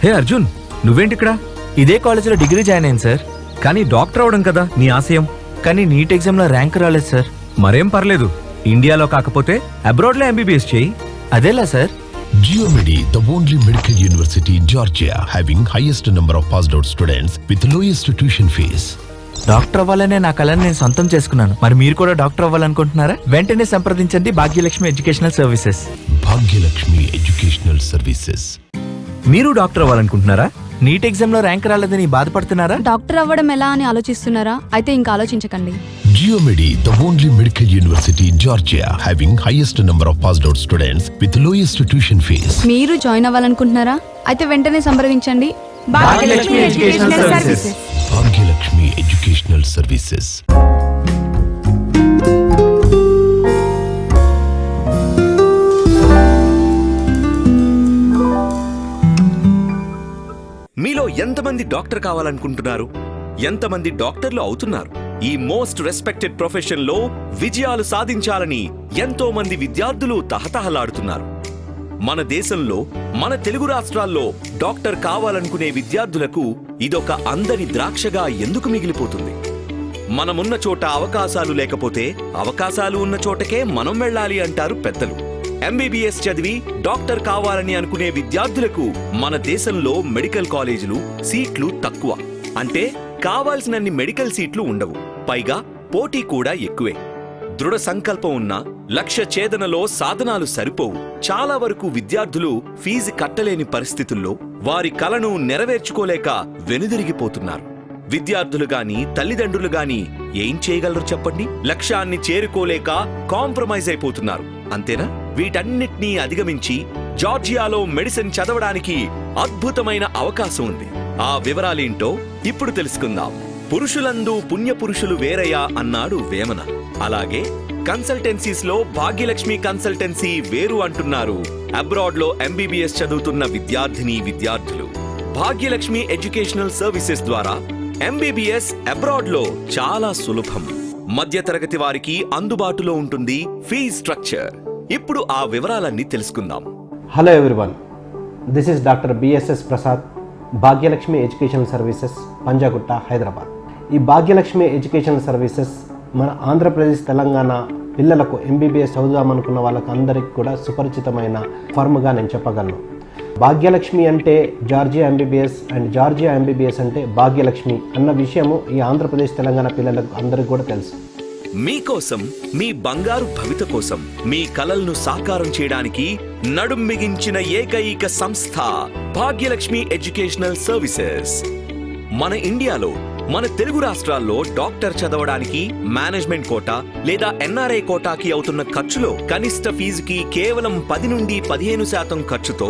హే అర్జున్, నువ్వేంటిక్కడ? ఇదే కాలేజీలో degree join అయ్యాను సార్. కానీ డాక్టర్ అవడం కదా నీ ఆశయం. కానీ నీట్ ఎగ్జామ్లో ర్యాంక్ రాలేదు సార్. మరేం పర్లేదు, ఇండియాలో కాకపోతే అబ్రాడ్లో ఎంబీబీఎస్ చేయి. అదేలా sir? Geomedi, the only medical university in Georgia, having highest number of passed out students with lowest tuition fees. Doctor అవ్వాలనే నా కళని నేను సొంతం చేసుకున్నాను. మరి మీరు కూడా డాక్టర్ అవ్వాలనుకుంటున్నారా? వెంటనే సంప్రదించండి Bhagyalakshmi educational services. Bhagyalakshmi Educational Services. మీరు డాక్టర్ అవ్వాలనుకుంటున్నారా? నీట్ ఎగ్జామ్లో ర్యాంక్ రాలేదని బాధపడుతున్నారా? డాక్టర్ అవ్వడం ఎలా అని ఆలోచిస్తున్నారా? అయితే ఇంకా ఆలోచించకండి. Geomedi, the only medical university in Georgia, having highest number of passed out students with lowest tuition fees. మీరు జాయిన్ అవ్వాలనుకుంటున్నారా? అయితే వెంటనే సంప్రదించండి Bhagyalakshmi educational services. Bhagyalakshmi Educational Services. మీలో ఎంతమంది డాక్టర్ కావాలనుకుంటున్నారు? ఎంతమంది డాక్టర్లు అవుతున్నారు? ఈ మోస్ట్ రెస్పెక్టెడ్ ప్రొఫెషన్ లో విజయాలు సాధించాలని ఎంతో మంది విద్యార్థులు తహతహలాడుతున్నారు. మన దేశంలో, మన తెలుగు రాష్ట్రాల్లో డాక్టర్ కావాలనుకునే విద్యార్థులకు ఇదొక అందని ద్రాక్షగా ఎందుకు మిగిలిపోతుంది? మనమున్న చోట అవకాశాలు లేకపోతే అవకాశాలు ఉన్న చోటకే మనం వెళ్ళాలి అంటారు పెద్దలు. ఎంబీబీఎస్ చదివి డాక్టర్ కావాలని అనుకునే విద్యార్థులకు మన దేశంలో మెడికల్ కాలేజీలు సీట్లు తక్కువ. అంటే కావాల్సినన్ని మెడికల్ సీట్లు ఉండవు. పైగా పోటీ కూడా ఎక్కువే. దృఢ సంకల్పం ఉన్న లక్ష్య ఛేదనలో సాధనాలు సరిపోవు. చాలా వరకు విద్యార్థులు ఫీజు కట్టలేని పరిస్థితుల్లో వారి కలను నెరవేర్చుకోలేక వెనుదిరిగిపోతున్నారు. విద్యార్థులు గాని తల్లిదండ్రులు గాని ఏం చేయగలరు చెప్పండి? లక్ష్యాన్ని చేరుకోలేక కాంప్రమైజ్ అయిపోతున్నారు. అంతేనా? వీటన్నిటినీ అధిగమించి జార్జియాలో మెడిసిన్ చదవడానికి అద్భుతమైన అవకాశం ఉంది. ఆ వివరాలేంటో ఇప్పుడు తెలుసుకుందాం. పురుషులందు పుణ్యపురుషులు వేరయ్యా అన్నాడు వేమన. అలాగే కన్సల్టెన్సీస్ లో భాగ్యలక్ష్మి కన్సల్టెన్సీ వేరు అంటున్నారు అబ్రాడ్ లో ఎంబీబీఎస్ చదువుతున్న విద్యార్థులు. భాగ్యలక్ష్మి ఎడ్యుకేషనల్ సర్వీసెస్ ద్వారా ఎంబీబీఎస్ అబ్రాడ్ లో చాలా సులభం. మధ్యతరగతి వారికి అందుబాటులో ఉంటుంది ఫీజ్ స్ట్రక్చర్. ఇప్పుడు ఆ వివరాలన్నీ తెలుసుకుందాం. Hello everyone, this is doctor BSS Prasad, Bhagyalakshmi educational services, Panjagutta, Hyderabad. ఈ భాగ్యలక్ష్మి ఎడ్యుకేషనల్ సర్వీసెస్ మన ఆంధ్రప్రదేశ్, తెలంగాణ పిల్లలకు ఎంబీబీఎస్ చదువుదామనుకున్న వాళ్ళకు అందరికీ కూడా సుపరిచితమైన ఫర్మ్గా నేను చెప్పగలను. భాగ్యలక్ష్మి అంటే Georgia MBBS and Georgia MBBS అంటే భాగ్యలక్ష్మి అన్న విషయము ఈ ఆంధ్రప్రదేశ్, తెలంగాణ పిల్లలకు అందరికీ కూడా తెలుసు. మీకోసం, మీ బంగారు భవిత కోసం, మీ కలలను సాకారం చేయడానికి నడుం మిగించిన ఏకైక సంస్థ భాగ్యలక్ష్మి ఎడ్యుకేషనల్ సర్వీసెస్. మన ఇండియాలో, మన తెలుగు రాష్ట్రాల్లో డాక్టర్ చదవడానికి మేనేజ్మెంట్ కోటా లేదా ఎన్ఆర్ఐ కోటాకి అవుతున్న ఖర్చులో కనిష్ట ఫీజుకి కేవలం 10 నుండి 15% ఖర్చుతో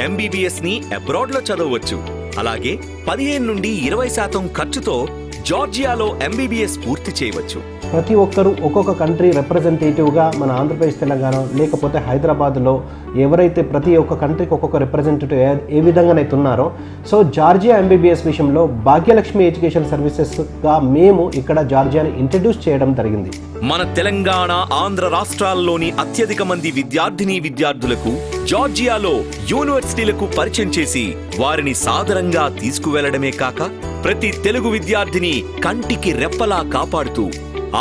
ఎంబీబీఎస్ ని అబ్రాడ్ లో చదవచ్చు. అలాగే 15 నుండి 20% ఖర్చుతో జార్జియాలో ఎంబీబీఎస్ పూర్తి చేయవచ్చు. ప్రతి ఒక్కరూ ఒక్కొక్క కంట్రీ రిప్రజెంటేటివ్గా మన ఆంధ్రప్రదేశ్, తెలంగాణ లేకపోతే హైదరాబాద్లో ఎవరైతే ప్రతి ఒక్క కంట్రీకి ఒక్కొక్క రిప్రజెంటేటివ్ ఏ విధంగానైతే ఉన్నారో, సో జార్జియా ఎంబీబీఎస్ విషయంలో భాగ్యలక్ష్మి ఎడ్యుకేషన్ సర్వీసెస్గా మేము ఇక్కడ జార్జియాని ఇంట్రడ్యూస్ చేయడం జరిగింది. మన తెలంగాణ, ఆంధ్ర రాష్ట్రాల్లోని అత్యధిక మంది విద్యార్థులకు జార్జియాలో యూనివర్సిటీలకు పరిచయం చేసి వారిని సాదరంగా తీసుకువెళ్లడమే కాక ప్రతి తెలుగు విద్యార్థిని కంటికి రెప్పలా కాపాడుతూ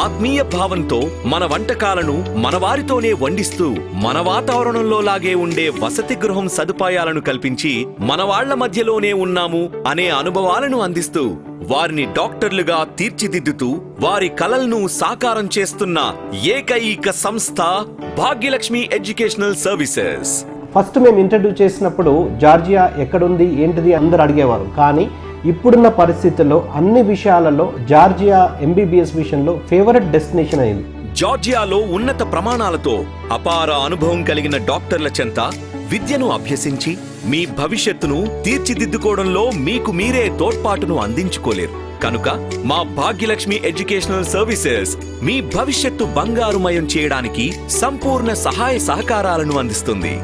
ఆత్మీయ భావంతో మన వంటకాలను మన వారితోనే వండిస్తూ మన వాతావరణంలో లాగే ఉండే వసతి గృహం సదుపాయాలను కల్పించి మన వాళ్ల మధ్యలోనే ఉన్నాము అనే అనుభవాలను అందిస్తూ వారిని డాక్టర్లుగా తీర్చిదిద్దుతూ వారి కలలను సాకారం చేస్తున్న ఏకైక సంస్థ భాగ్యలక్ష్మి ఎడ్యుకేషనల్ సర్వీసెస్. ఫస్ట్ మేము ఇంట్రడ్యూస్ చేసినప్పుడు జార్జియా ఎక్కడుంది ఏంటిది అందరు అడిగేవారు. కానీ ఇప్పుడున్న పరిస్థితుల్లో అన్ని విషయాలలో జార్జియా ఎంబీబీఎస్ విషయంలో ఫేవరెట్ డెస్టినేషన్ అయింది. జార్జియాలో ఉన్నత ప్రమాణాలతో అపార అనుభవం కలిగిన డాక్టర్ల చెంత విద్యను అభ్యసించి మీ భవిష్యత్తును తీర్చిదిద్దుకోవడంలో మీకు మీరే తోడ్పాటును అందించుకోలేరు. కనుక మా భాగ్యలక్ష్మి ఎడ్యుకేషనల్ సర్వీసెస్ మీ భవిష్యత్తు బంగారుమయం చేయడానికి సంపూర్ణ సహాయ సహకారాలను అందిస్తుంది.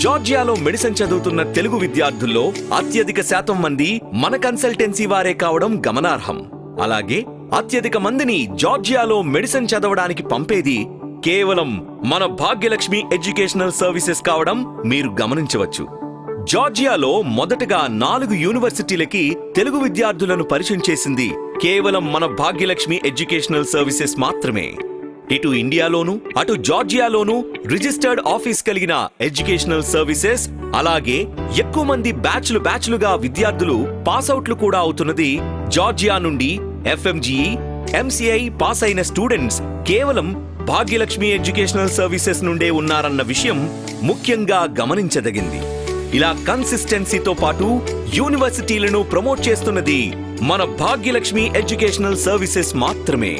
జార్జియాలో మెడిసిన్ చదువుతున్న తెలుగు విద్యార్థుల్లో అత్యధిక శాతం మంది మన కన్సల్టెన్సీ వారే కావడం గమనార్హం. అలాగే అత్యధిక మందిని జార్జియాలో మెడిసిన్ చదవడానికి పంపేది కేవలం మన భాగ్యలక్ష్మి ఎడ్యుకేషనల్ సర్వీసెస్ కావడం మీరు గమనించవచ్చు. జార్జియాలో మొదటగా 4 యూనివర్సిటీలకి తెలుగు విద్యార్థులను పరిచయం చేసింది కేవలం మన భాగ్యలక్ష్మి ఎడ్యుకేషనల్ సర్వీసెస్ మాత్రమే. ఇటు ఇండియాలోనూ అటు జార్జియాలోనూ రిజిస్టర్డ్ ఆఫీస్ కలిగిన ఎడ్యుకేషనల్ సర్వీసెస్, అలాగే ఎక్కువ మంది బ్యాచ్లుగా విద్యార్థులు పాస్అవుట్లు కూడా అవుతున్నది జార్జియా నుండి. FMGE, MCI పాస్ అయిన స్టూడెంట్స్ కేవలం భాగ్యలక్ష్మి ఎడ్యుకేషనల్ సర్వీసెస్ నుండే ఉన్నారన్న విషయం ముఖ్యంగా గమనించదగింది. ఇలా కన్సిస్టెన్సీతో పాటు యూనివర్సిటీలను ప్రమోట్ చేస్తున్నది మన భాగ్యలక్ష్మి ఎడ్యుకేషనల్ సర్వీసెస్ మాత్రమే.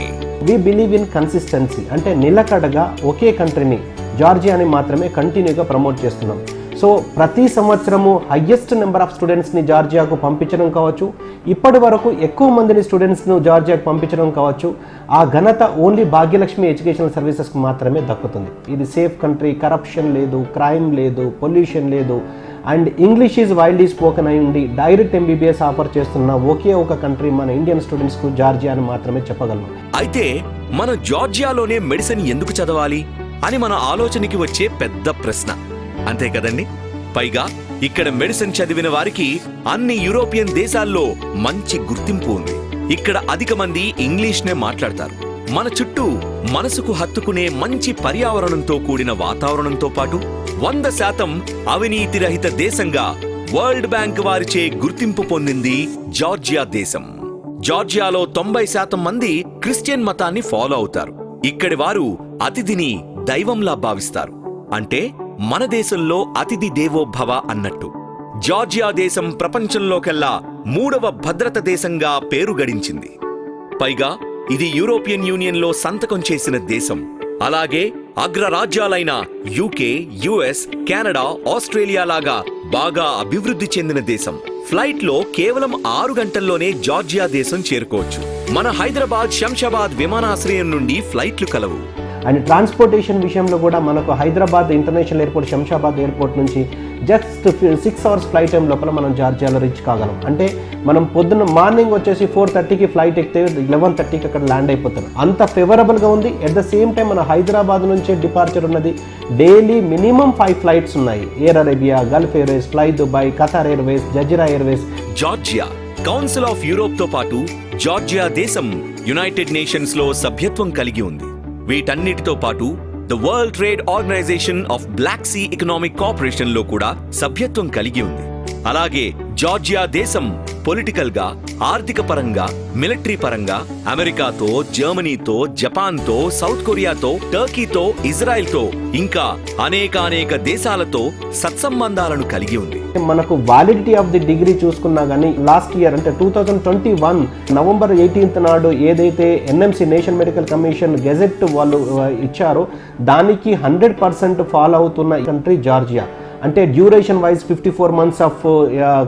వి బిలీవ్ ఇన్ కన్సిస్టెన్సీ, అంటే నిలకడగా ఒకే కంట్రీని జార్జియాని మాత్రమే కంటిన్యూగా ప్రమోట్ చేస్తున్నాం. సో ప్రతి సంవత్సరము హయ్యెస్ట్ నెంబర్ ఆఫ్ స్టూడెంట్స్ని జార్జియాకు పంపించడం కావచ్చు, ఇప్పటి వరకు ఎక్కువ మందిని స్టూడెంట్స్ను జార్జియాకు పంపించడం కావచ్చు, ఆ ఘనత ఓన్లీ భాగ్యలక్ష్మి ఎడ్యుకేషనల్ సర్వీసెస్కి మాత్రమే దక్కుతుంది. ఇది సేఫ్ కంట్రీ, కరప్షన్ లేదు, క్రైమ్ లేదు, పొల్యూషన్ లేదు, and English is wildly spoken అయి ఉండి డైరెక్ట్ MBBS ఆఫర్ చేస్తున్న ఒకే ఒక కంట్రీ మన ఇండియన్ స్టూడెంట్స్కు జార్జియా అని మాత్రమే చెప్పగలను. అయితే మన జార్జియాలోనే మెడిసిన్ ఎందుకు చదవాలి అని మన ఆలోచనకి వచ్చే పెద్ద ప్రశ్న, అంతే కదండి? పైగా ఇక్కడ మెడిసిన్ చదివిన వారికి అన్ని యూరోపియన్ దేశాల్లో మంచి గుర్తింపు ఉంది. ఇక్కడ అధిక మంది ఇంగ్లీష్ నే మాట్లాడతారు. మన చుట్టూ మనసుకు హత్తుకునే మంచి పర్యావరణంతో కూడిన వాతావరణంతో పాటు 100% అవినీతి రహిత దేశంగా వరల్డ్ బ్యాంక్ వారిచే గుర్తింపు పొందింది జార్జియా దేశం. జార్జియాలో 90% మంది క్రిస్టియన్ మతాన్ని ఫాలో అవుతారు. ఇక్కడి వారు అతిథిని దైవంలా భావిస్తారు. అంటే మన దేశంలో అతిథి దేవో భవ అన్నట్టు. జార్జియా దేశం ప్రపంచంలోకెల్లా 3వ భద్రత దేశంగా పేరు గడించింది. పైగా ఇది యూరోపియన్ యూనియన్ లో సంతకం చేసిన దేశం. అలాగే అగ్రరాజ్యాలైన UK, US, కెనడా, ఆస్ట్రేలియా లాగా బాగా అభివృద్ధి చెందిన దేశం. ఫ్లైట్ లో కేవలం 6 గంటల్లోనే జార్జియా దేశం చేరుకోవచ్చు. మన హైదరాబాద్ శంషాబాద్ విమానాశ్రయం నుండి ఫ్లైట్లు కలవు. అండ్ ట్రాన్స్పోర్టేషన్ విషయంలో కూడా మనకు Hyderabad international airport, Shamshabad airport నుంచి జస్ట్ 6 అవర్స్ ఫ్లైట్ టైం లోపల మనం జార్జియాలో రీచ్ కాగలం. అంటే మనం పొద్దున్న మార్నింగ్ వచ్చేసి 4:30కి ఫ్లైట్ ఎక్కితే 11:30కి అక్కడ ల్యాండ్ అయిపోతాం. అంత ఫేవరబుల్గా ఉంది. ఎట్ ద సేమ్ టైం మన హైదరాబాద్ నుంచే డిపార్చర్ ఉన్నది. డైలీ మినిమం 5 ఫ్లైట్స్ ఉన్నాయి. Air Arabia, Gulf Airways, Fly Dubai, Qatar Airways, Jazeera Airways. Georgia Council of Europe తో పాటు జార్జియా దేశం యునైటెడ్ నేషన్స్ లో సభ్యత్వం కలిగి ఉంది. వీటన్నిటితో పాటు the world trade organisation of black sea economic corporation లో కూడా సభ్యత్వం కలిగి ఉంది. అలాగే జార్జియా దేశం పొలిటికల్ గా, ఆర్థిక పరంగా, మిలిటరీ పరంగా అమెరికాతో, జర్మనీతో, జపాన్తో, సౌత్ కొరియాతో, టర్కీతో, ఇజ్రాయెల్తో ఇంకా అనేక దేశాలతో సత్సంబంధాలను కలిగి ఉంది. మనకు వాలిడిటీ ఆఫ్ ది డిగ్రీ చూసుకున్నా కానీ లాస్ట్ ఇయర్ అంటే 2021 నవంబర్ 18th నాడు ఏదైతే NMC national medical commission gazette వాళ్ళు ఇచ్చారో దానికి 100% ఫాలో అవుతున్న కంట్రీ జార్జియా. అంటే duration wise 54 months of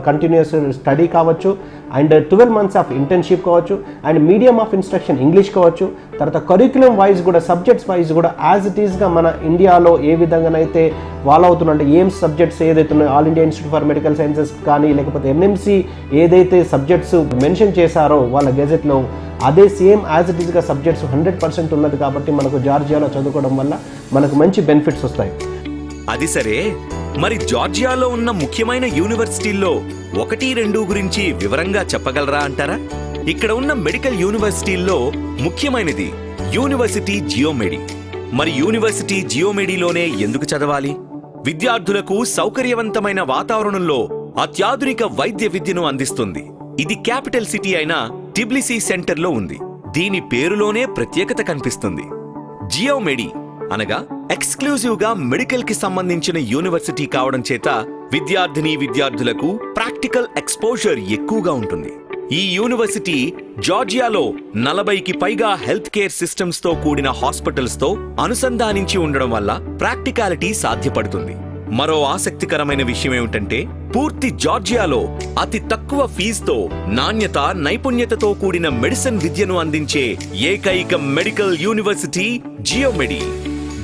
continuous study కావచ్చు, అండ్ 12 months ఆఫ్ ఇంటర్న్షిప్ కావచ్చు, and medium of instruction English కావచ్చు. తర్వాత కరిక్యులం వైజ్ కూడా, సబ్జెక్ట్స్ వైజ్ కూడా యాజ్ ఇట్ ఈస్గా మన ఇండియాలో ఏ విధంగానైతే ఫాలో అవుతున్నట్టు ఎయిమ్స్ సబ్జెక్ట్స్ ఏదైతే ఉన్నాయో, all India institute for medical sciences కానీ లేకపోతే NMC ఏదైతే సబ్జెక్ట్స్ మెన్షన్ చేశారో వాళ్ళ గెజెట్లో, అదే సేమ్ యాజ్ ఇట్ ఈస్గా సబ్జెక్ట్స్ 100% ఉన్నది. కాబట్టి మనకు జార్జియాలో చదువుకోవడం వల్ల మనకు మంచి బెనిఫిట్స్ వస్తాయి. అది సరే, మరి జార్జియాలో ఉన్న ముఖ్యమైన యూనివర్సిటీల్లో 1-2 గురించి వివరంగా చెప్పగలరా అంటారా? ఇక్కడ ఉన్న మెడికల్ యూనివర్సిటీల్లో ముఖ్యమైనది యూనివర్సిటీ జియోమెడి. మరి యూనివర్సిటీ జియోమెడిలోనే ఎందుకు చదవాలి? విద్యార్థులకు సౌకర్యవంతమైన వాతావరణంలో అత్యాధునిక వైద్య విద్యను అందిస్తుంది. ఇది క్యాపిటల్ సిటీ అయిన టిబ్లిసీ సెంటర్లో ఉంది. దీని పేరులోనే ప్రత్యేకత కనిపిస్తుంది. జియోమెడి అనగా ఎక్స్క్లూజివ్ గా మెడికల్ కి సంబంధించిన యూనివర్సిటీ కావడం చేత విద్యార్థులకు ప్రాక్టికల్ ఎక్స్పోజర్ ఎక్కువగా ఉంటుంది. ఈ యూనివర్సిటీ జార్జియాలో 40కి పైగా హెల్త్ కేర్ సిస్టమ్స్ తో కూడిన హాస్పిటల్స్ తో అనుసంధానించి ఉండడం వల్ల ప్రాక్టికాలిటీ సాధ్యపడుతుంది. మరో ఆసక్తికరమైన విషయం ఏమిటంటే, పూర్తి జార్జియాలో అతి తక్కువ ఫీజుతో నాణ్యత, నైపుణ్యతతో కూడిన మెడిసిన్ విద్యను అందించే ఏకైక medical university Geomedi.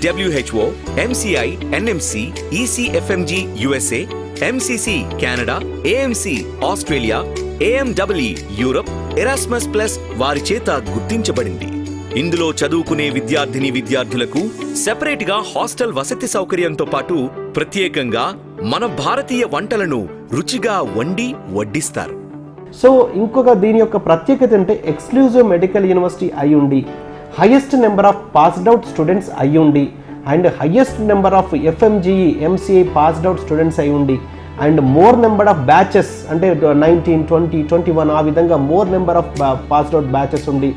WHO, MCI, NMC, ECFMG USA, MCC Canada, AMC Australia, AMEE Europe, Erasmus plus వారి చేత గుర్తించబడింది. ఇందులో చదువుకునే విద్యార్థులకు సెపరేట్ గా హాస్టల్ వసతి సౌకర్యంతో పాటు ప్రత్యేకంగా మన భారతీయ వంటలను రుచిగా వండి వడ్డిస్తారు. సో ఇంకొక దీని యొక్క ప్రత్యేకత అంటే ఎక్స్క్లూజివ్ మెడికల్ యూనివర్సిటీ అయి ఉండి, highest number of passed out students అయి ఉండి, and highest number of FMGE MCI passed out students అయి ఉండి, and more number of batches అంటే 19, 20, 21 ఆ విధంగా more number of passed out batches ఉండి,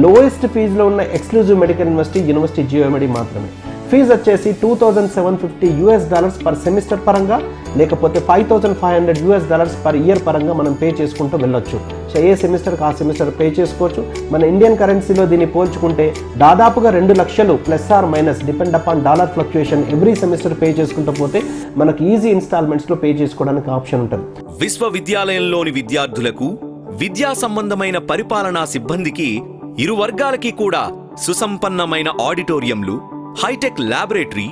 లోయెస్ట్ ఫీజులో ఉన్న ఎక్స్క్లూజివ్ మెడికల్ యూనివర్సిటీ GMD మాత్రమే. ఫీజు వచ్చేసి $2,750 పర్ సెమిస్టర్ పరంగా, లేకపోతే $5,500 పర్ ఇయర్ పరంగా మనం పే చేసుకుంటూ వెళ్ళొచ్చు. సో ఏ సెమిస్టర్కి ఆ సెమిస్టర్ పే చేసుకోవచ్చు. మన ఇండియన్ కరెన్సీలో దీన్ని పోల్చుకుంటే దాదాపుగా 2 లక్షలు plus or minus depend upon dollar fluctuation every semester pay చేసుకుంటూ పోతే మనకు ఈజీ ఇన్స్టాల్మెంట్స్లో పే చేసుకోవడానికి ఆప్షన్ ఉంటుంది. విశ్వవిద్యాలయంలోని విద్యార్థులకు, విద్యా సంబంధమైన పరిపాలనా సిబ్బందికి ఇరు వర్గాలకి కూడా సుసంపన్నమైన ఆడిటోరియంలు, హైటెక్ ల్యాబొరేటరీ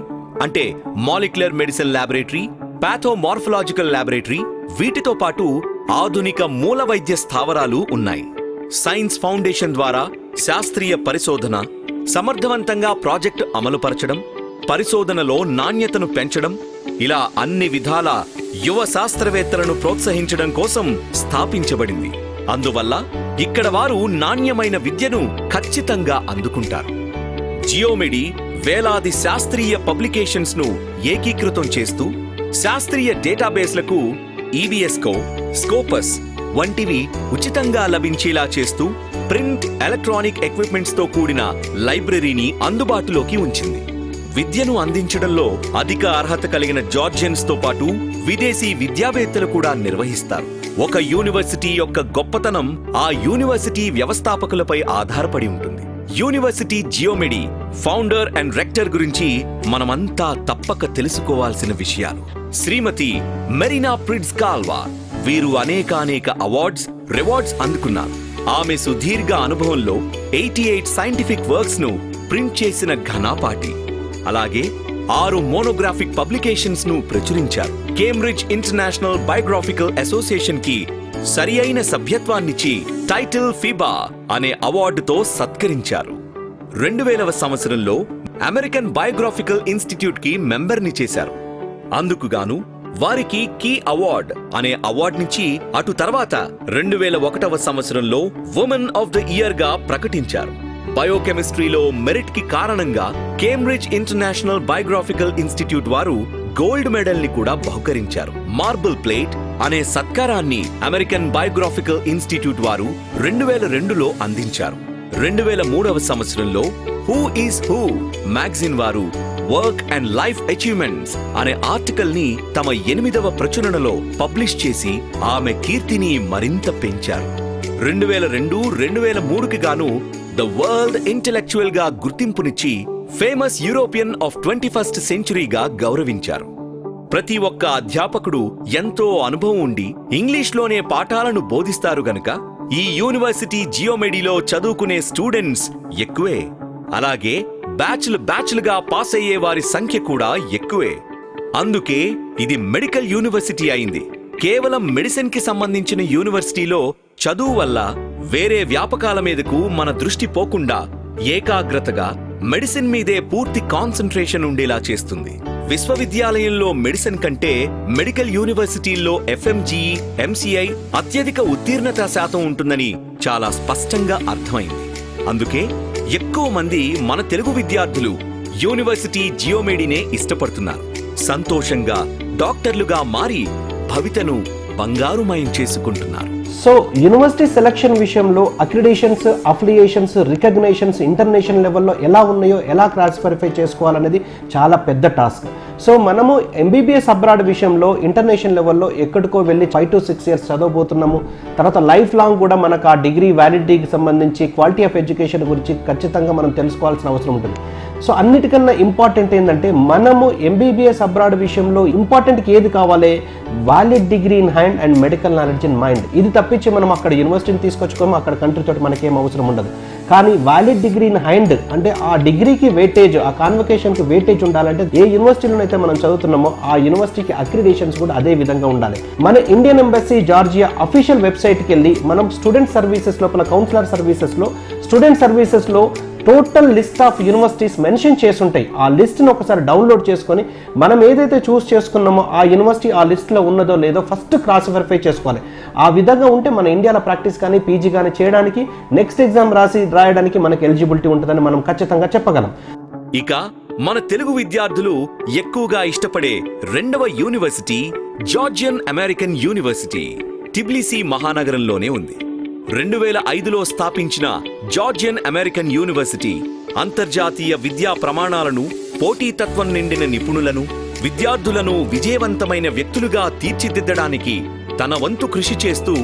అంటే మాలిక్యులర్ మెడిసిన్ ల్యాబొరేటరీ, పాథోమార్ఫలాజికల్ ల్యాబొరేటరీ, వీటితో పాటు ఆధునిక మూల వైద్య స్థావరాలు ఉన్నాయి. సైన్స్ ఫౌండేషన్ ద్వారా శాస్త్రీయ పరిశోధన, సమర్థవంతంగా ప్రాజెక్టు అమలుపరచడం, పరిశోధనలో నాణ్యతను పెంచడం, ఇలా అన్ని విధాల యువ శాస్త్రవేత్తలను ప్రోత్సహించడం కోసం స్థాపించబడింది. అందువల్ల ఇక్కడ వారు నాణ్యమైన విద్యను ఖచ్చితంగా అందుకుంటారు. జియోమెడి వేలాది శాస్త్రీయ పబ్లికేషన్స్ ను ఏకీకృతం చేస్తూ శాస్త్రీయ డేటాబేస్లకు EBSCO, స్కోపస్ వంటివి ఉచితంగా లభించేలా చేస్తూ ప్రింట్, ఎలక్ట్రానిక్ ఎక్విప్మెంట్స్ తో కూడిన లైబ్రరీని అందుబాటులోకి ఉంచింది. విద్యను అందించడంలో అధిక అర్హత కలిగిన జార్జియన్స్ తో పాటు విదేశీ విద్యావేత్తలు కూడా నిర్వహిస్తారు. ఒక యూనివర్సిటీ యొక్క గొప్పతనం ఆ యూనివర్సిటీ వ్యవస్థాపకులపై ఆధారపడి ఉంటుంది. యూనివర్సిటీ జియోమెడి ఫౌండర్ అండ్ రెక్టర్ గురించి మనమంతా తప్పక తెలుసుకోవాల్సిన విషయాలు. శ్రీమతి మెరీనా ప్రిట్జ్ కాల్వా, వీరు అనేక అవార్డ్స్, రివార్డ్స్ అందుకున్నారు. ఆమె సుదీర్ఘ అనుభవంలో 88 సైంటిఫిక్ వర్క్స్ ను ప్రింట్ చేసిన ఘనాపాటి. అలాగే 6 మోనోగ్రాఫిక్ పబ్లికేషన్స్ ను ప్రచురించారు. కేంబ్రిడ్జ్ ఇంటర్నేషనల్ బయోగ్రాఫికల్ అసోసియేషన్ కి సరి అయిన సభ్యత్వాన్నిచ్చి టైటిల్ ఫిబా అనే అవార్డుతో సత్కరించారు. 2000వ సంవత్సరంలో అమెరికన్ బయోగ్రాఫికల్ ఇన్స్టిట్యూట్ కి మెంబర్ని చేశారు. అందుకుగాను వారికి కీ అవార్డ్ అనే అవార్డునిచ్చి అటు తర్వాత 2001వ సంవత్సరంలో వుమెన్ ఆఫ్ ద ఇయర్ గా ప్రకటించారు. బయోకెమిస్ట్రీలో మెరిట్ కి కారణంగా కేంబ్రిడ్జ్ ఇంటర్నేషనల్ బయోగ్రాఫికల్ ఇన్స్టిట్యూట్ వారు గోల్డ్ మెడల్ ని కూడా బహుకరించారు. మార్బుల్ ప్లేట్ అనే సత్కారాన్ని అమెరికన్ బయోగ్రాఫికల్ ఇన్స్టిట్యూట్ వారు 2002లో అందించారు. 2003వ సంవత్సరంలో హూ ఈస్ హూ మ్యాగజైన్ వారు వర్క్ అండ్ లైఫ్ అచీవ్మెంట్స్ అనే ఆర్టికల్ ని తమ 8వ ప్రచురణలో పబ్లిష్ చేసి ఆమె కీర్తిని మరింత పెంచారు. 2002, 2003కి గాను ద వరల్డ్ ఇంటెలెక్చువల్ గా గుర్తింపునిచ్చి ఫేమస్ యూరోపియన్ ఆఫ్ 21st సెంచురీగా గౌరవించారు. ప్రతి ఒక్క అధ్యాపకుడు ఎంతో అనుభవం ఉండి ఇంగ్లీష్లోనే పాఠాలను బోధిస్తారు గనుక ఈ యూనివర్సిటీ జియోమెడిలో చదువుకునే స్టూడెంట్స్ ఎక్కువే. అలాగే బ్యాచ్లుగా పాస్ అయ్యే వారి సంఖ్య కూడా ఎక్కువే. అందుకే ఇది మెడికల్ యూనివర్సిటీ అయింది. కేవలం మెడిసిన్ కి సంబంధించిన యూనివర్సిటీలో చదువు వల్ల వేరే వ్యాపకాల మీదకు మన దృష్టి పోకుండా ఏకాగ్రతగా మెడిసిన్ మీదే పూర్తి కాన్సంట్రేషన్ ఉండేలా చేస్తుంది. విశ్వవిద్యాలయంలో మెడిసిన్ కంటే మెడికల్ యూనివర్సిటీల్లో FMGE, MCI అత్యధిక ఉత్తీర్ణత శాతం ఉంటుందని చాలా స్పష్టంగా అర్థమైంది. అందుకే ఎక్కువ మంది మన తెలుగు విద్యార్థులు యూనివర్సిటీ జియోమెడినే ఇష్టపడుతున్నారు. సంతోషంగా డాక్టర్లుగా మారి భవితను బంగారుమయం చేసుకుంటున్నారు. సో యూనివర్సిటీ సెలక్షన్ విషయంలో అక్రిడేషన్స్, అఫిలియేషన్స్, రికగ్నేషన్స్ ఇంటర్నేషనల్ లెవెల్లో ఎలా ఉన్నాయో ఎలా క్రాస్ వెరిఫై చేసుకోవాలనేది చాలా పెద్ద టాస్క్. సో మనము MBBS అబ్రాడ్ విషయంలో ఇంటర్నేషనల్ లెవెల్లో ఎక్కడికో వెళ్ళి 5 to 6 years చదవబోతున్నాము. తర్వాత లైఫ్ లాంగ్ కూడా మనకు ఆ డిగ్రీ వ్యాలిడిటీకి సంబంధించి క్వాలిటీ ఆఫ్ ఎడ్యుకేషన్ గురించి ఖచ్చితంగా మనం తెలుసుకోవాల్సిన అవసరం ఉంటుంది. సో అన్నిటికన్నా ఇంపార్టెంట్ ఏంటంటే మనము MBBS అబ్రాడ్ విషయంలో ఇంపార్టెంట్కి ఏది కావాలి? Valid degree in hand and medical knowledge in mind. ఇది తప్పించి మనం అక్కడ యూనివర్సిటీని తీసుకొచ్చుకోము, అక్కడ కంట్రీ తోటి మనకేం అవసరం ఉండదు. కానీ వ్యాలిడ్ డిగ్రీ ఇన్ హ్యాండ్ అంటే ఆ డిగ్రీకి వెయిటేజ్, ఆ కాన్వకేషన్కి వెయిటేజ్ ఉండాలంటే ఏ యూనివర్సిటీలోనైతే మనం చదువుతున్నామో ఆ యూనివర్సిటీకి అక్రిడేషన్స్ కూడా అదే విధంగా ఉండాలి. మన ఇండియన్ ఎంబసీ జార్జియా అఫీషియల్ వెబ్సైట్కి వెళ్ళి మనం స్టూడెంట్ సర్వీసెస్ లోపల కౌన్సిలర్ సర్వీసెస్లో స్టూడెంట్ సర్వీసెస్లో total list of universities mention చేసుంటాయి. ఆ లిస్ట్ని ఒకసారి డౌన్లోడ్ చేసుకొని మనం ఏదైతే చూస్ చేసుకున్నామో ఆ యూనివర్సిటీ ఆ లిస్ట్లో ఉన్నదో లేదో ఫస్ట్ క్రాస్ వెరిఫై చేసుకోవాలి. ఆ విధంగా ఉంటే మన ఇండియాలో ప్రాక్టీస్ కానీ పీజీ కానీ చేయడానికి నెక్స్ట్ ఎగ్జామ్ రాయడానికి మనకు ఎలిజిబిలిటీ ఉంటుందని మనం ఖచ్చితంగా చెప్పగలం. ఇక మన తెలుగు విద్యార్థులు ఎక్కువగా ఇష్టపడే రెండవ university Georgian American university Tbilisi మహానగరంలోనే ఉంది. 2005లో స్థాపించిన జార్జియన్ అమెరికన్ యూనివర్సిటీ అంతర్జాతీయ విద్యా ప్రమాణాలను, పోటీతత్వం నిండిన నిపుణులను, విద్యార్థులను విజయవంతమైన వ్యక్తులుగా తీర్చిదిద్దడానికి తన వంతు కృషి చేస్తూ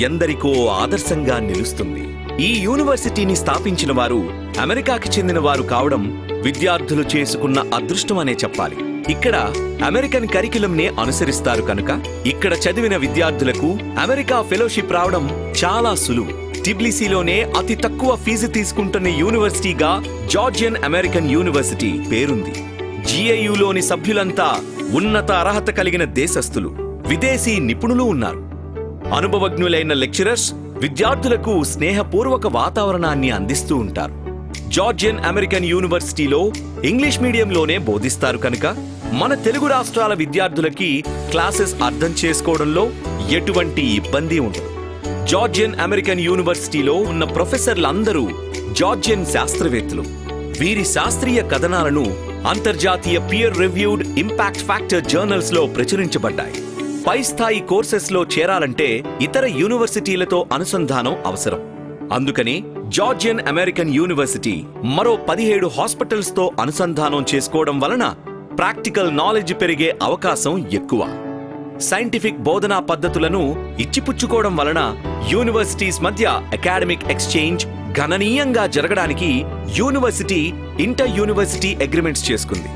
ఎందరికో ఆదర్శంగా నిలుస్తుంది. ఈ యూనివర్సిటీని స్థాపించిన వారు అమెరికాకి చెందిన వారు కావడం విద్యార్థులు చేసుకున్న అదృష్టం అనే చెప్పాలి. ఇక్కడ అమెరికన్ కరికులంనే అనుసరిస్తారు కనుక ఇక్కడ చదివిన విద్యార్థులకు అమెరికా ఫెలోషిప్ రావడం చాలా సులువు. టిబ్లిసీలోనే అతి తక్కువ ఫీజు తీసుకుంటున్న యూనివర్సిటీగా జార్జియన్ అమెరికన్ యూనివర్సిటీ పేరుంది. జిఐయులోని సభ్యులంతా ఉన్నత అర్హత కలిగిన దేశస్థులు, విదేశీ నిపుణులు ఉన్నారు. అనుభవజ్ఞులైన లెక్చరర్స్ విద్యార్థులకు స్నేహపూర్వక వాతావరణాన్ని అందిస్తూ ఉంటారు. జార్జియన్ అమెరికన్ యూనివర్సిటీలో ఇంగ్లీష్ మీడియంలోనే బోధిస్తారు కనుక మన తెలుగు రాష్ట్రాల విద్యార్థులకి క్లాసెస్ అర్థం చేసుకోవడంలో ఎటువంటి ఇబ్బంది ఉండదు. జార్జియన్ అమెరికన్ యూనివర్సిటీలో ఉన్న ప్రొఫెసర్లందరూ జార్జియన్ శాస్త్రవేత్తలు. వీరి శాస్త్రీయ కథనాలను అంతర్జాతీయ peer reviewed impact factor journals లో ప్రచురించబడ్డాయి. పై స్థాయి కోర్సెస్ లో చేరాలంటే ఇతర యూనివర్సిటీలతో అనుసంధానం అవసరం. అందుకని జార్జియన్ అమెరికన్ యూనివర్సిటీ మరో 17 హాస్పిటల్స్ తో అనుసంధానం చేసుకోవడం వలన ప్రాక్టికల్ నాలెడ్జ్ పెరిగే అవకాశం ఎక్కువ. సైంటిఫిక్ బోధనా పద్ధతులను ఇచ్చిపుచ్చుకోవడం వలన యూనివర్సిటీస్ మధ్య అకాడమిక్ ఎక్స్చేంజ్ గణనీయంగా జరగడానికి యూనివర్సిటీ ఇంటర్ యూనివర్సిటీ అగ్రిమెంట్స్ చేసుకుంది.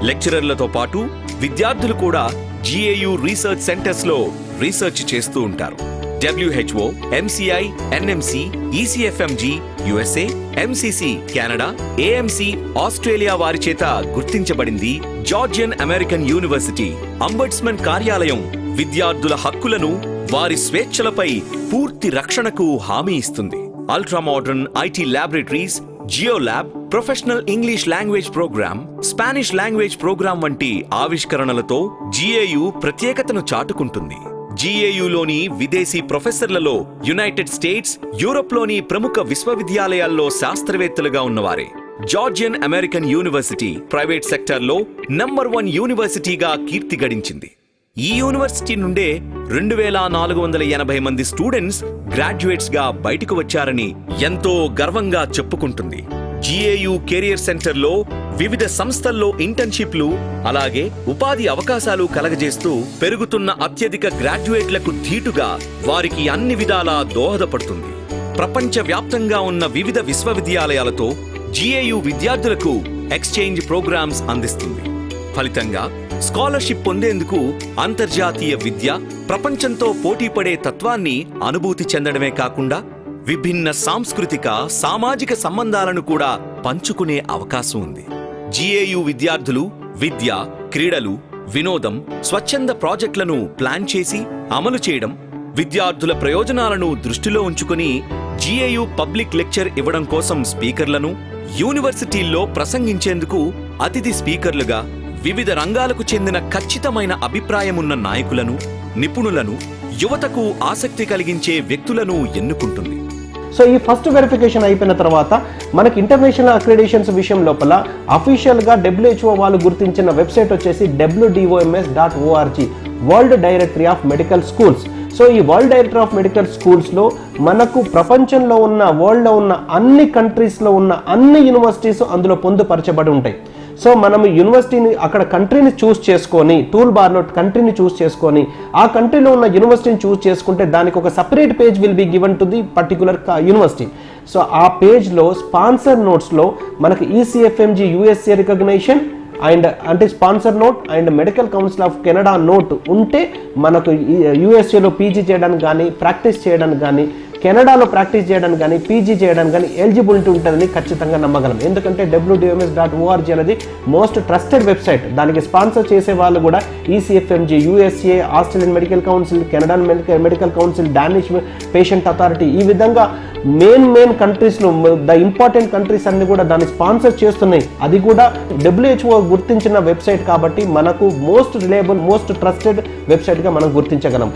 లెక్చరర్లతో పాటు విద్యార్థులు కూడా జిఏయు రీసెర్చ్ సెంటర్స్ లో రీసెర్చ్ చేస్తూ ఉంటారు. WHO, MCI, NMC, ECFMG USA, MCC Canada, AMC Australia వారి చేత గుర్తించబడింది. జార్జియన్ అమెరికన్ యూనివర్సిటీ అంబడ్స్మన్ కార్యాలయం విద్యార్థుల హక్కులను, వారి స్వేచ్ఛలపై పూర్తి రక్షణకు హామీ ఇస్తుంది. Ultra modern IT laboratories, geo lab, professional English language programme, Spanish language programme వంటి ఆవిష్కరణలతో జిఏయు ప్రత్యేకతను చాటుకుంటుంది. జిఏయులోని విదేశీ ప్రొఫెసర్లలో యునైటెడ్ స్టేట్స్, యూరోప్లోని ప్రముఖ విశ్వవిద్యాలయాల్లో శాస్త్రవేత్తలుగా ఉన్నవారే. జార్జియన్ అమెరికన్ యూనివర్సిటీ ప్రైవేట్ సెక్టార్లో నంబర్ 1 యూనివర్సిటీగా కీర్తి గడించింది. ఈ యూనివర్సిటీ నుండే 2480 మంది స్టూడెంట్స్ గ్రాడ్యుయేట్స్ గా బయటకు వచ్చారని ఎంతో గర్వంగా చెప్పుకుంటుంది. జిఏయు కెరియర్ సెంటర్లో వివిధ సంస్థల్లో ఇంటర్న్షిప్లు, అలాగే ఉపాధి అవకాశాలు కలగజేస్తూ పెరుగుతున్న అత్యధిక గ్రాడ్యుయేట్లకు ధీటుగా వారికి అన్ని విధాలా దోహదపడుతుంది. ప్రపంచ వ్యాప్తంగా ఉన్న వివిధ విశ్వవిద్యాలయాలతో జిఏయు విద్యార్థులకు ఎక్స్చేంజ్ ప్రోగ్రామ్స్ అందిస్తుంది. ఫలితంగా స్కాలర్షిప్ పొందేందుకు అంతర్జాతీయ విద్య, ప్రపంచంతో పోటీపడే తత్వాన్ని అనుభూతి చెందడమే కాకుండా విభిన్న సాంస్కృతిక, సామాజిక సంబంధాలను కూడా పంచుకునే అవకాశం ఉంది. జిఏయు విద్యార్థులు విద్య, క్రీడలు, వినోదం, స్వచ్ఛంద ప్రాజెక్టులను ప్లాన్ చేసి అమలు చేయడం, విద్యార్థుల ప్రయోజనాలను దృష్టిలో ఉంచుకుని జిఏయు పబ్లిక్ లెక్చర్ ఇవ్వడం కోసం స్పీకర్లను, యూనివర్సిటీల్లో ప్రసంగించేందుకు అతిథి స్పీకర్లుగా వివిధ రంగాలకు చెందిన ఖచ్చితమైన అభిప్రాయమున్న నాయకులను, నిపుణులను, యువతకు ఆసక్తి కలిగించే వ్యక్తులను ఎన్నుకుంటుంది. సో ఈ ఫస్ట్ వెరిఫికేషన్ అయిపోయిన తర్వాత మనకి ఇంటర్నేషనల్ అక్రిడేషన్స్ విషయం లోపల అఫీషియల్గా WHO వాళ్ళు గుర్తించిన వెబ్సైట్ వచ్చేసి WDOMS.org, world directory of medical schools. So ఈ వరల్డ్ డైరెక్టరీ ఆఫ్ మెడికల్ స్కూల్స్లో మనకు ప్రపంచంలో ఉన్న, వరల్డ్లో ఉన్న అన్ని కంట్రీస్లో ఉన్న అన్ని యూనివర్సిటీస్ అందులో పొందుపరచబడి ఉంటాయి. సో మనం యూనివర్సిటీని అక్కడ కంట్రీని చూస్ చేసుకొని, టూల్ బార్లో కంట్రీని చూస్ చేసుకొని ఆ కంట్రీలో ఉన్న యూనివర్సిటీని చూస్ చేసుకుంటే దానికి ఒక separate page will be given to the particular university. So ఆ పేజ్లో స్పాన్సర్ నోట్స్లో మనకు ECFMG USA రికగ్నైషన్ అండ్ అంటే sponsor note and medical council of Canada note ఉంటే మనకు USAలో పీజీ చేయడానికి కానీ, ప్రాక్టీస్ చేయడానికి కానీ, కెనడాలో ప్రాక్టీస్ చేయడానికి కానీ పీజీ చేయడానికి కానీ ఎలిజిబిలిటీ ఉంటుందని ఖచ్చితంగా నమ్మగలం. ఎందుకంటే WDMS.org అనేది మోస్ట్ ట్రస్టెడ్ వెబ్సైట్. దానికి స్పాన్సర్ చేసే వాళ్ళు కూడా ECFMG, USA, Australian medical council, Canada medical council, Danish patient authority, ఈ విధంగా మెయిన్ కంట్రీస్లో ద ఇంపార్టెంట్ కంట్రీస్ అన్ని కూడా దాన్ని స్పాన్సర్ చేస్తున్నాయి. అది కూడా WHO గుర్తించిన వెబ్సైట్ కాబట్టి మనకు మోస్ట్ రిలయబుల్, మోస్ట్ ట్రస్టెడ్ వెబ్సైట్గా మనం గుర్తించగలం.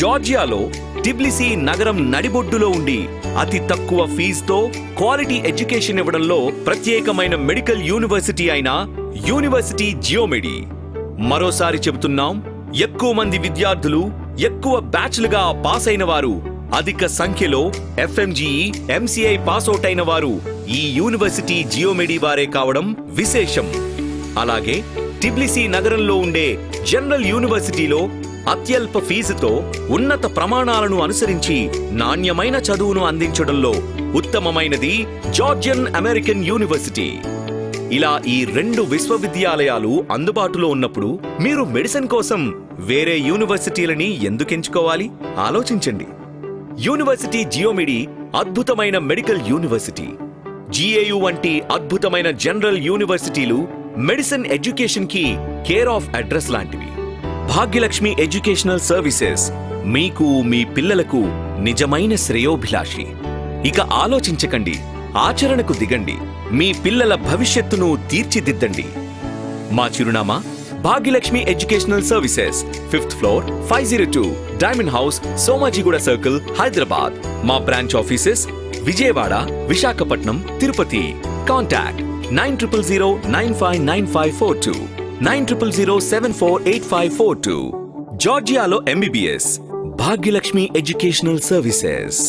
జార్జియాలో టిబ్లిసీ నగరం నడిబొడ్డులో ఉండి అతి తక్కువ ఫీజుతో క్వాలిటీ ఎడ్యుకేషన్ ఇవ్వడంలో ప్రత్యేకమైన మెడికల్ యూనివర్సిటీ అయిన యూనివర్సిటీ జియోమెడి. మరోసారి చెబుతున్నాం, ఎక్కువ మంది విద్యార్థులు, ఎక్కువ బ్యాచ్లుగా పాస్ అయిన వారు, అధిక సంఖ్యలో FMGE, MCI పాస్అవుట్ అయిన వారు ఈ యూనివర్సిటీ జియోమెడి వారే కావడం విశేషం. అలాగే టిబ్లిసీ నగరంలో ఉండే జనరల్ యూనివర్సిటీలో అత్యల్ప ఫీజుతో ఉన్నత ప్రమాణాలను అనుసరించి నాణ్యమైన చదువును అందించడంలో ఉత్తమమైనది జార్జియన్ అమెరికన్ యూనివర్సిటీ. ఇలా ఈ 2 విశ్వవిద్యాలయాలు అందుబాటులో ఉన్నప్పుడు మీరు మెడిసిన్ కోసం వేరే యూనివర్సిటీలని ఎందుకు ఎంచుకోవాలి? ఆలోచించండి. యూనివర్సిటీ జియోమెడి అద్భుతమైన మెడికల్ యూనివర్సిటీ. GAU వంటి అద్భుతమైన జనరల్ యూనివర్సిటీలు మెడిసిన్ ఎడ్యుకేషన్ కి కేర్ ఆఫ్ అడ్రస్ లాంటివి. భాగ్యలక్ష్మి ఎడ్యుకేషనల్ సర్వీసెస్ మీకు, మీ పిల్లలకు నిజమైన శ్రేయోభిలాషి. ఇక ఆలోచించకండి, ఆచరణకు దిగండి. మీ పిల్లల భవిష్యత్తును తీర్చిదిద్దండి. మా చిరునామా Bhagyalakshmi educational services, 5th floor, 502 diamond house, Somajiguda circle, Hyderabad. మా branch offices Vijayawada, Visakhapatnam, Tirupati. Contact 9000959542, 9000748542. జార్జియాలో MBBS భాగ్యలక్ష్మి ఎడ్యుకేషనల్ సర్వీసెస్.